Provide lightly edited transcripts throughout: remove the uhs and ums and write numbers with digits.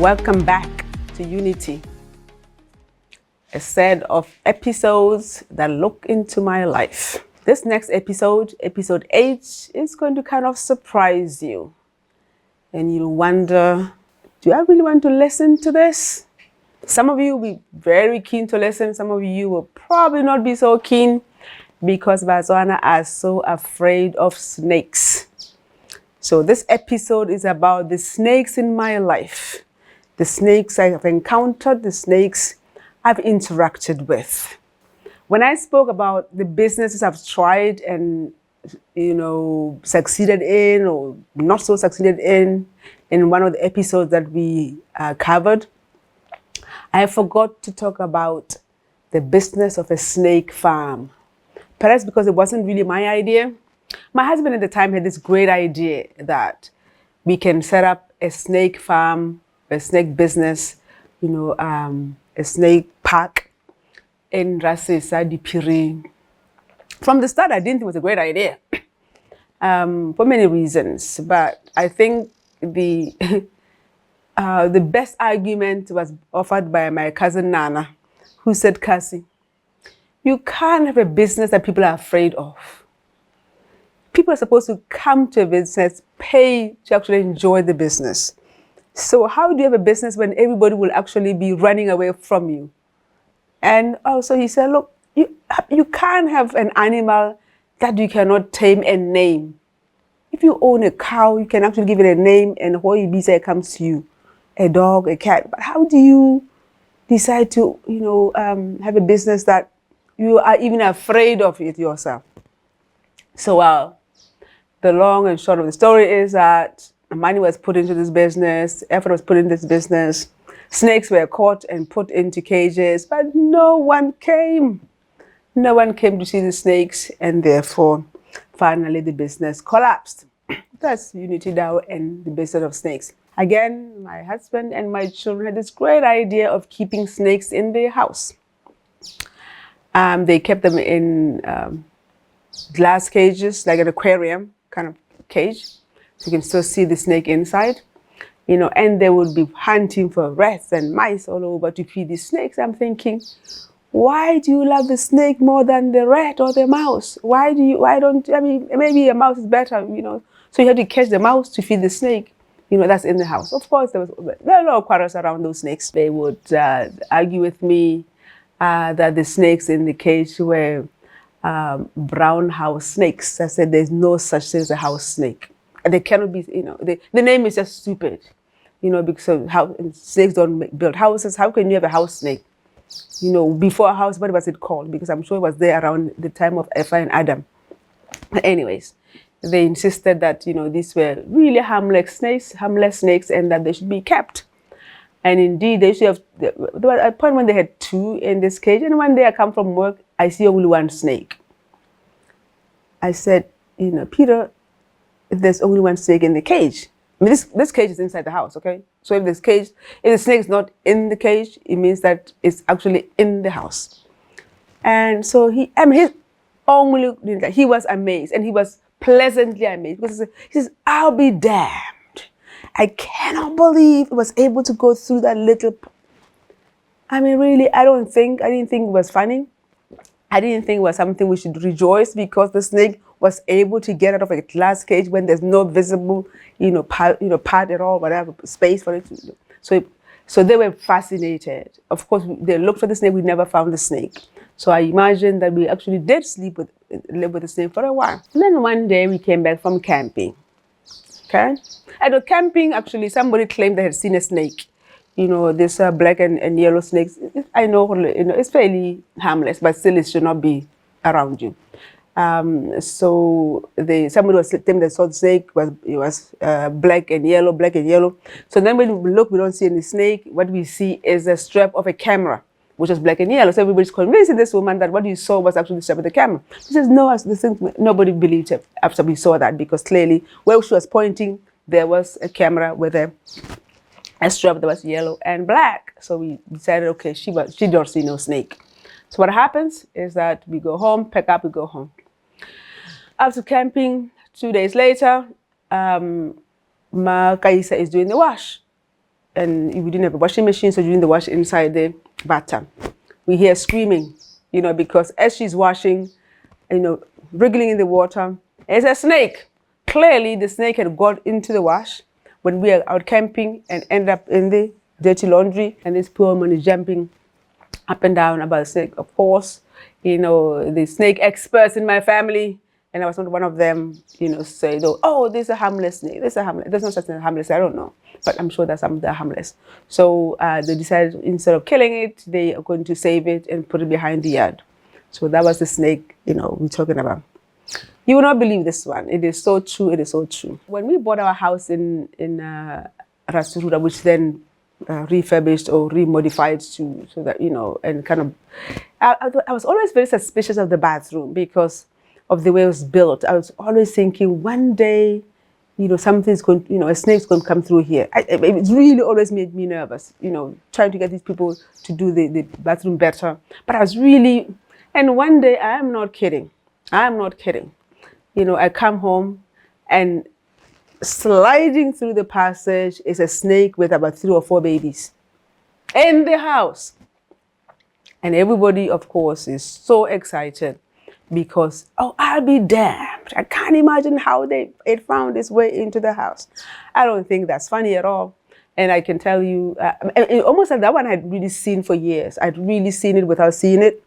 Welcome back to Unity, a set of episodes that look into my life. This next episode, episode 8, is going to kind of surprise you. And you'll wonder, do I really want to listen to this? Some of you will be very keen to listen. Some of you will probably not be so keen because Bazwana are so afraid of snakes. So this episode is about the snakes in my life. The snakes I have encountered, the snakes I've interacted with. When I spoke about the businesses I've tried and, succeeded in or not so succeeded in one of the episodes that we covered, I forgot to talk about the business of a snake farm. Perhaps because it wasn't really my idea. My husband at the time had this great idea that we can set up a snake farm, a snake business, a snake park in Rasesa Dipiri. From the start, I didn't think it was a great idea for many reasons. But I think the best argument was offered by my cousin Nana, who said, Cassie, you can't have a business that people are afraid of. People are supposed to come to a business, pay to actually enjoy the business. So how do you have a business when everybody will actually be running away from you? And also he said, look, you can't have an animal that you cannot tame and name. If you own a cow, you can actually give it a name and it comes to you. A dog, a cat. But how do you decide to, have a business that you are even afraid of it yourself? So the long and short of the story is that money was put into this business, effort was put into this business, snakes were caught and put into cages, but no one came. No one came to see the snakes, and therefore, finally the business collapsed. That's Unity now and the business of snakes. Again, my husband and my children had this great idea of keeping snakes in their house. They kept them in glass cages, like an aquarium kind of cage. So you can still see the snake inside, and they would be hunting for rats and mice all over to feed the snakes. I'm thinking, why do you love the snake more than the rat or the mouse? Maybe a mouse is better, So you have to catch the mouse to feed the snake, that's in the house. Of course, there are a lot of quarrels around those snakes. They would argue with me that the snakes in the cage were brown house snakes. I said, there's no such thing as a house snake. They cannot be, the name is just stupid, because snakes don't build houses. How can you have a house snake? Before a house, what was it called? Because I'm sure it was there around the time of Eva and Adam. But anyways, they insisted that, these were really harmless snakes and that they should be kept. And indeed, they should have, there was a point when they had 2 in this cage. And one day I come from work, I see only 1 snake. I said, Peter, if there's only 1 snake in the cage, this cage is inside the house, okay? So if the snake is not in the cage, it means that it's actually in the house. And so he was amazed, and he was pleasantly amazed, because he says, I'll be damned. I cannot believe it was able to go through that little. Really, I didn't think it was funny. I didn't think it was something we should rejoice because the snake was able to get out of a glass cage when there's no visible, part at all, whatever space for it to do. So they were fascinated. Of course, they looked for the snake. We never found the snake. So I imagine that we actually did live with the snake for a while. And then one day we came back from camping. Okay, at the camping, actually, somebody claimed they had seen a snake. This black and yellow snakes. I know, it's fairly harmless, but still it should not be around you. So somebody was saying they saw the snake, it was black and yellow. So then when we look, we don't see any snake. What we see is a strap of a camera, which is black and yellow. So everybody's convincing this woman that what you saw was actually the strap of the camera. She says, no, nobody believed her after we saw that, because clearly where she was pointing, there was a camera with a strap that was yellow and black. So we decided, okay, she don't see no snake. So what happens is that we go home, pack up, we go home. After camping, 2 days later, Ma Kaisa is doing the wash. and we didn't have a washing machine, so doing the wash inside the bathtub. We hear screaming, because as she's washing, wriggling in the water, it's a snake. Clearly, the snake had got into the wash when we were out camping and ended up in the dirty laundry. And this poor woman is jumping up and down about the snake. Of course, the snake experts in my family, and I was not one of them, say, oh, this is a harmless snake. This is a harmless. There's no such thing as harmless. I don't know, but I'm sure that some are harmless. So they decided instead of killing it, they are going to save it and put it behind the yard. So that was the snake, we're talking about. You will not believe this one. It is so true. It is so true. When we bought our house in Rasuruda, which then refurbished or remodified so that, and kind of, I was always very suspicious of the bathroom because of the way it was built. I was always thinking one day, something's going, a snake's going to come through here. It really always made me nervous, trying to get these people to do the bathroom better. But I was really, and one day, I am not kidding. I come home and sliding through the passage is a snake with about 3 or 4 babies in the house. And everybody, of course, is so excited because, I'll be damned. I can't imagine how it found its way into the house. I don't think that's funny at all. And I can tell you, almost like that one I'd really seen for years. I'd really seen it without seeing it.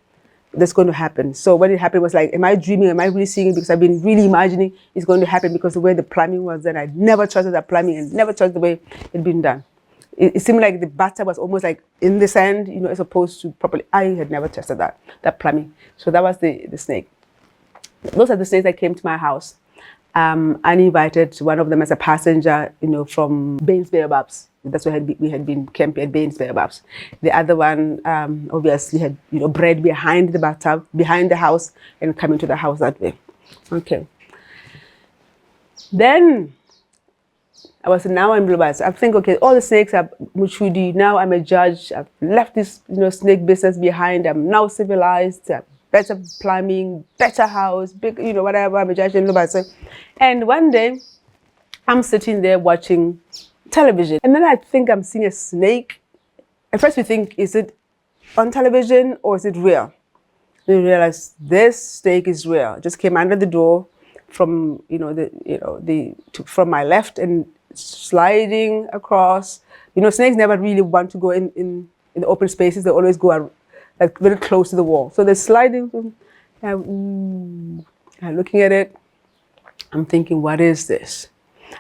That's going to happen. So when it happened, it was like, am I dreaming? Am I really seeing it? Because I've been really imagining it's going to happen because the way the plumbing was done, I never trusted that plumbing and never trusted the way it'd been done. It seemed like the bathtub was almost like in the sand, as opposed to properly. I had never tested that plumbing. So that was the snake. Those are the snakes that came to my house. I invited one of them as a passenger, from Baines Baobabs. That's where we had been camping at Baines Baobabs. The other one, obviously, had bred behind the bathtub, behind the house, and coming to the house that way. Okay. Then now I'm realized. I think, okay, all the snakes are Muchudi. Now I'm a judge. I've left this snake business behind. I'm now civilized. Better plumbing, better house, big, whatever. I'm a judge in Lubasa. And one day, I'm sitting there watching television, and then I think I'm seeing a snake. At first, we think, is it on television or is it real? Then you realize this snake is real. It just came under the door from from my left and sliding across. Snakes never really want to go in the open spaces. They always go like very close to the wall. So they're sliding. I'm looking at it. I'm thinking, what is this?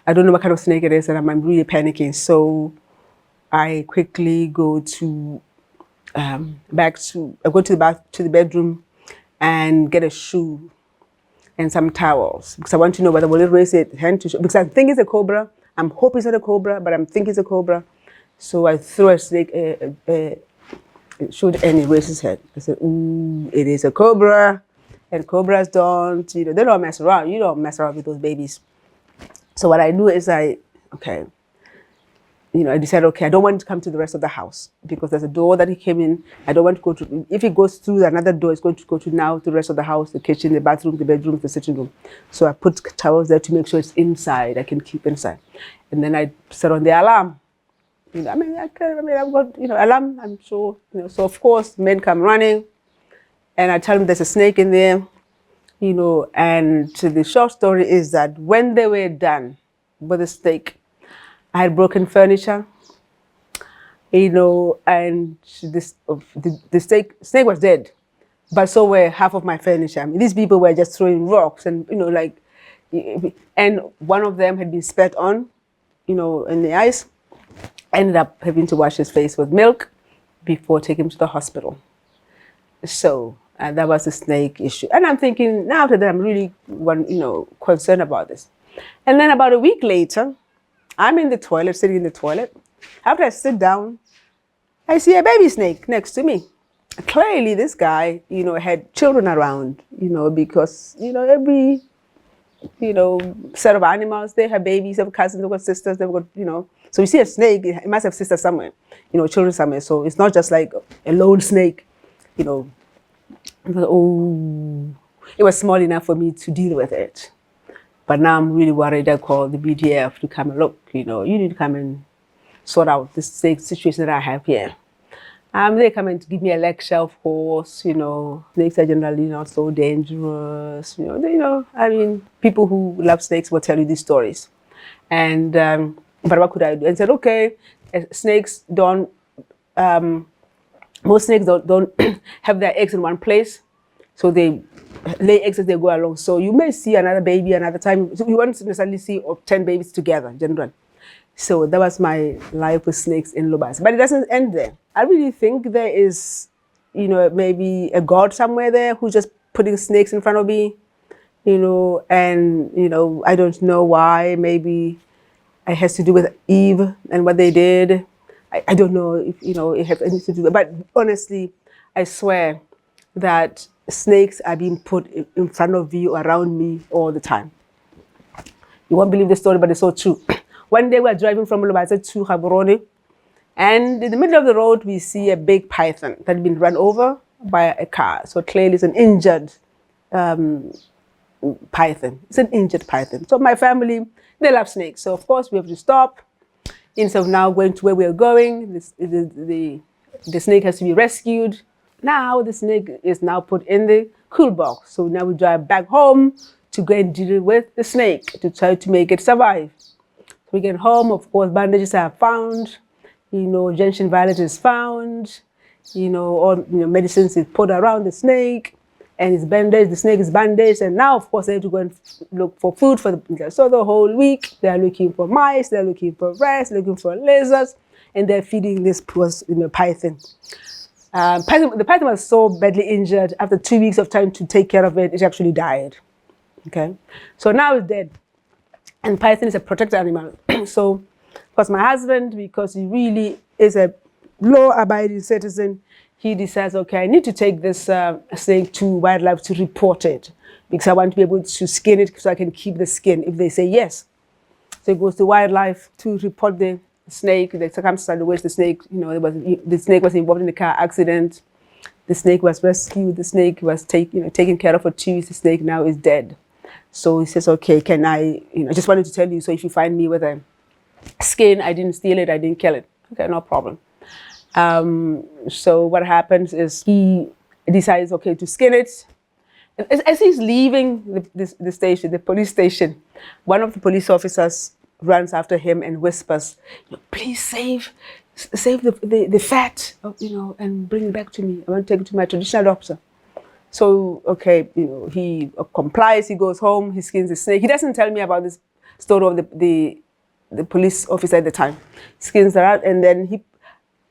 I don't know what kind of snake it is, and I'm really panicking. So I quickly go to the bedroom and get a shoe and some towels because I want to know whether will it raise its hand to show, because I think it's a cobra. I'm hoping it's not a cobra, but I'm thinking it's a cobra. So I throw a snake. Should any raise his head? I said, ooh, it is a cobra. And cobras don't, they don't mess around. You don't mess around with those babies. So what I do is I decided, okay, I don't want to come to the rest of the house because there's a door that he came in. I don't want to go to, if he goes through another door, it's going to go to the rest of the house, the kitchen, the bathroom, the bedroom, the sitting room. So I put towels there to make sure it's inside. I can keep inside. And then I set on the alarm. I've got, alarm, I'm sure, so of course, men come running and I tell them there's a snake in there, and the short story is that when they were done with the snake, I had broken furniture, and the snake was dead, but so were half of my furniture. I mean, these people were just throwing rocks and, and one of them had been spat on, in the ice. Ended up having to wash his face with milk before taking him to the hospital. So that was the snake issue. And I'm thinking, now after that, I'm really, concerned about this. And then about a week later, I'm in the toilet, sitting in the toilet. After I sit down, I see a baby snake next to me. Clearly, this guy, had children around, because, every, set of animals, they have babies, they have cousins, they've got sisters, they've got, So you see a snake, it must have sisters somewhere, children somewhere. So it's not just like a lone snake, It was small enough for me to deal with it. But now I'm really worried. I called the BDF to come and look, you need to come and sort out this situation that I have here. They come and give me a lecture, of course. Snakes are generally not so dangerous. I mean, people who love snakes will tell you these stories. And but what could I do? And said, okay, snakes don't. Most snakes don't have their eggs in one place, so they lay eggs as they go along. So you may see another baby another time. So you won't necessarily see 10 babies together, generally. So that was my life with snakes in Lubas. But it doesn't end there. I really think there is, maybe a God somewhere there who's just putting snakes in front of me, and, I don't know why. Maybe it has to do with Eve and what they did. I don't know if, it has anything to do with it. But honestly, I swear that snakes are being put in front of you, around me all the time. You won't believe the story, but it's so true. One day we are driving from Lubasa to Gaborone, and in the middle of the road we see a big python that had been run over by a car. So clearly it's an injured python. It's an injured python. So my family, they love snakes. So of course we have to stop. Instead of now going to where we are going, the snake has to be rescued. Now the snake is now put in the cool box. So now we drive back home to go and deal with the snake to try to make it survive. We get home, of course, bandages are found, gentian violet is found, all medicines is put around the snake, and it's bandaged, the snake is bandaged, and now, of course, they have to go and look for food for the. So the whole week, they're looking for mice, they're looking for rats, looking for lizards, and they're feeding this poor python. The python was so badly injured, after 2 weeks of trying to take care of it, it actually died. Okay, so now it's dead. And python is a protected animal. So, of course, my husband, because he really is a law-abiding citizen, he decides, okay, I need to take this snake to wildlife to report it, because I want to be able to skin it so I can keep the skin if they say yes. So he goes to wildlife to report the snake, the circumstances under which the snake, the snake was involved in a car accident. The snake was rescued. The snake was taken care of for 2 weeks. The snake now is dead. So he says, okay, can I, I just wanted to tell you, so if you find me with a skin, I didn't steal it, I didn't kill it. Okay, no problem. So what happens is he decides, okay, to skin it. As he's leaving the station, the police station, one of the police officers runs after him and whispers, please save the fat, and bring it back to me. I want to take it to my traditional doctor. So, okay, he complies, he goes home, he skins the snake. He doesn't tell me about this story of the police officer at the time. He skins it out, and then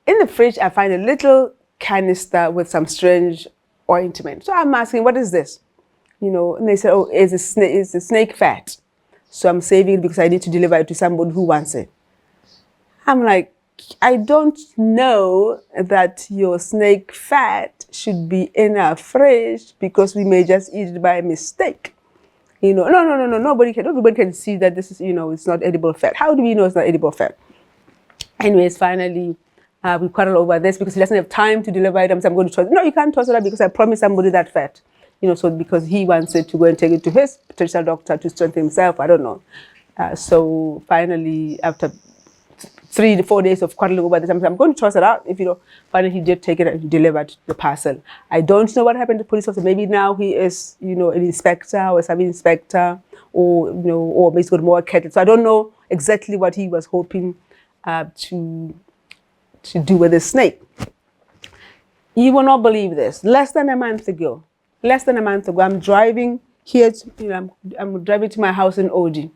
in the fridge, I find a little canister with some strange ointment. So I'm asking, what is this? And they said, oh, it's a snake fat. So I'm saving it because I need to deliver it to somebody who wants it. I'm like, I don't know that your snake fat should be in our fridge because we may just eat it by mistake. No. Nobody can see that this is, it's not edible fat. How do we know it's not edible fat? Anyways, finally, we quarrel over this because he doesn't have time to deliver it. So I'm going to toss it. No, you can't toss it out because I promised somebody that fat. So because he wants it to go and take it to his potential doctor to strengthen himself. I don't know. So finally, after 3 to 4 days of quarreling over this, I'm going to toss it out. Finally he did take it and delivered the parcel. I don't know what happened to the police officer. Maybe now he is, an inspector or a sub-inspector, or or maybe he's got more cattle. So I don't know exactly what he was hoping to do with the snake. You will not believe this. Less than a month ago, I'm driving here. I'm driving to my house in Odi,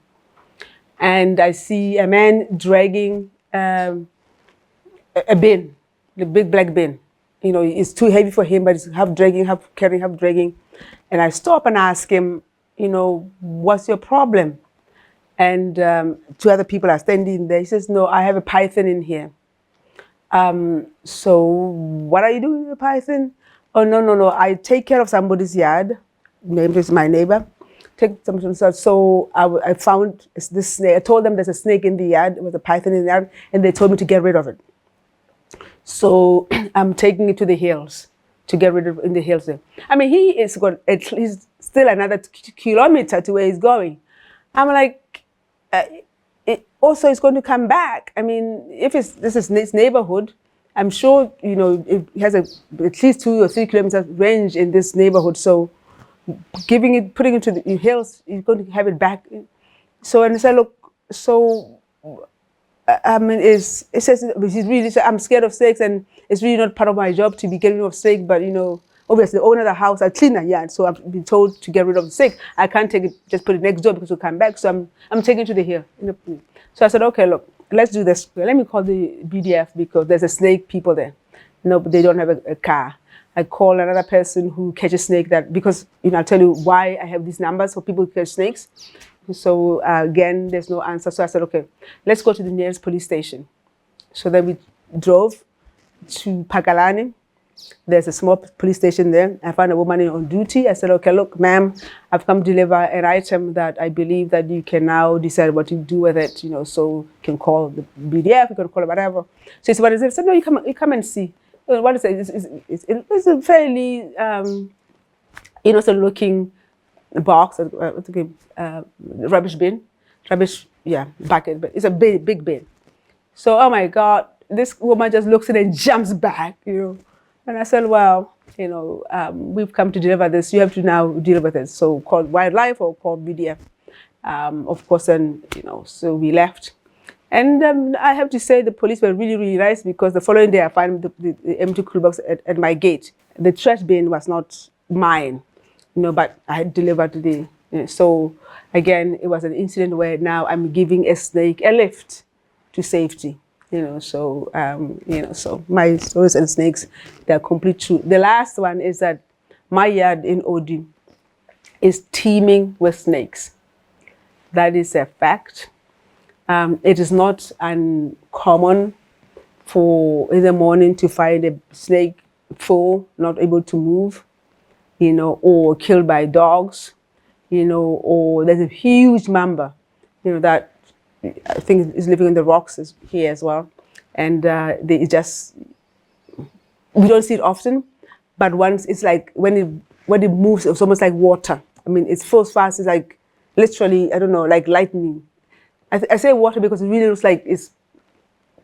and I see a man dragging a bin, the big black bin. It's too heavy for him, but it's half dragging, half carrying, half dragging. And I stop and ask him, what's your problem? And 2 other people are standing there. He says, no, I have a python in here. So what are you doing with the python? Oh, no, I take care of somebody's yard. Name is my neighbor. So I found this snake. I told them there's a snake in the yard. There was a python in the yard, and they told me to get rid of it. So I'm taking it to the hills to get rid of it in the hills there. I mean, he is got at least still another kilometer to where he's going. I'm like, also it's going to come back. I mean, if this is its neighborhood, I'm sure, you know, it has at least 2 or 3 kilometers range in this neighborhood. So putting it to the hills, you're going to have it back. So, and I said, look, so, I mean, it says, I'm scared of snakes, and it's really not part of my job to be getting rid of snake, but, you know, obviously the owner of the house, I clean the yard, so I've been told to get rid of the snake. I can't take it, just put it next door because it'll come back. So I'm taking it to the hill. So I said, okay, look, let's do this. Let me call the BDF because there's a snake people there. No, but they don't have a car. I call another person who catches snake because, you know, I'll tell you why I have these numbers for people who catch snakes. So again, there's no answer. So I said, okay, let's go to the nearest police station. So then we drove to Pakalani. There's a small police station there. I found a woman on duty. I said, okay, look, ma'am, I've come to deliver an item that I believe that you can now decide what to do with it, you know, so you can call the BDF, you can call it whatever. So he said, what is it? I said, no, you come and see. What is it? It's a fairly innocent looking box, rubbish bin, bucket, but it's a big bin. So, oh my God, this woman just looks at it and jumps back, you know. And I said, well, you know, we've come to deliver this. You have to now deal with it. So call wildlife or call BDF. Of course, and, you know, so we left. And I have to say the police were really, really nice because the following day I found the empty cool box at my gate. The trash bin was not mine, you know, but I had delivered today. You know, so again, it was an incident where now I'm giving a snake a lift to safety. You know, so, you know, so my stories and snakes, they're complete true. The last one is that my yard in Odi is teeming with snakes. That is a fact. It is not uncommon for in the morning to find a snake full, not able to move, you know, or killed by dogs, you know, or there's a huge mamba, you know, that I think is living in the rocks here as well. And we don't see it often, but once it's like when it moves, it's almost like water. I mean, it flows fast. It's like literally, I don't know, like lightning. I say water because it really looks like it's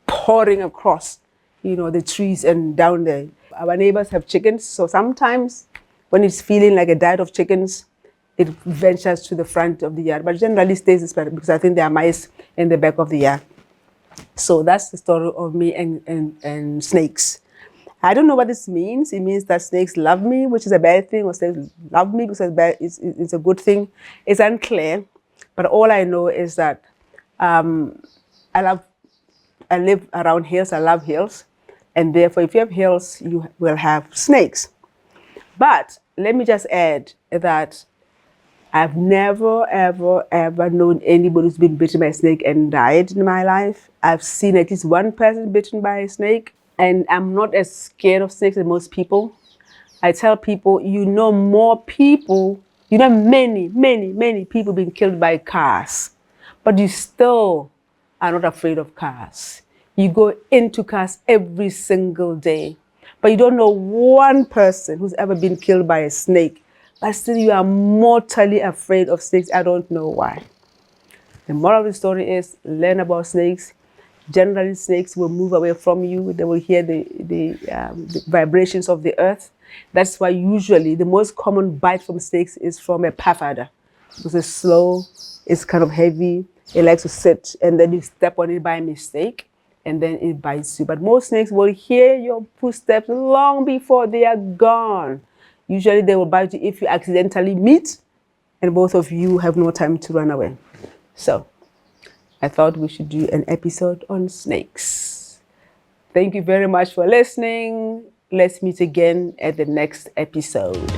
pouring across, you know, the trees and down there. Our neighbors have chickens, so sometimes when it's feeling like a diet of chickens, it ventures to the front of the yard, but generally stays this better because I think there are mice in the back of the yard. So that's the story of me and snakes. I don't know what this means. It means that snakes love me, which is a bad thing, or snakes love me because it's a good thing. It's unclear, but all I know is that I live around hills. I love hills, and therefore, if you have hills, you will have snakes. But let me just add that I've never, ever, ever known anybody who's been bitten by a snake and died in my life. I've seen at least one person bitten by a snake, and I'm not as scared of snakes as most people. I tell people, you know more people, you know many, many, many people being killed by cars, but you still are not afraid of cars. You go into cars every single day, but you don't know one person who's ever been killed by a snake. But still you are mortally afraid of snakes. I don't know why. The moral of the story is learn about snakes. Generally, snakes will move away from you. They will hear the vibrations of the earth. That's why usually the most common bite from snakes is from a puff adder. Because it's slow, it's kind of heavy, it likes to sit, and then you step on it by mistake, and then it bites you. But most snakes will hear your footsteps long before they are gone. Usually they will bite you if you accidentally meet and both of you have no time to run away. So I thought we should do an episode on snakes. Thank you very much for listening. Let's meet again at the next episode.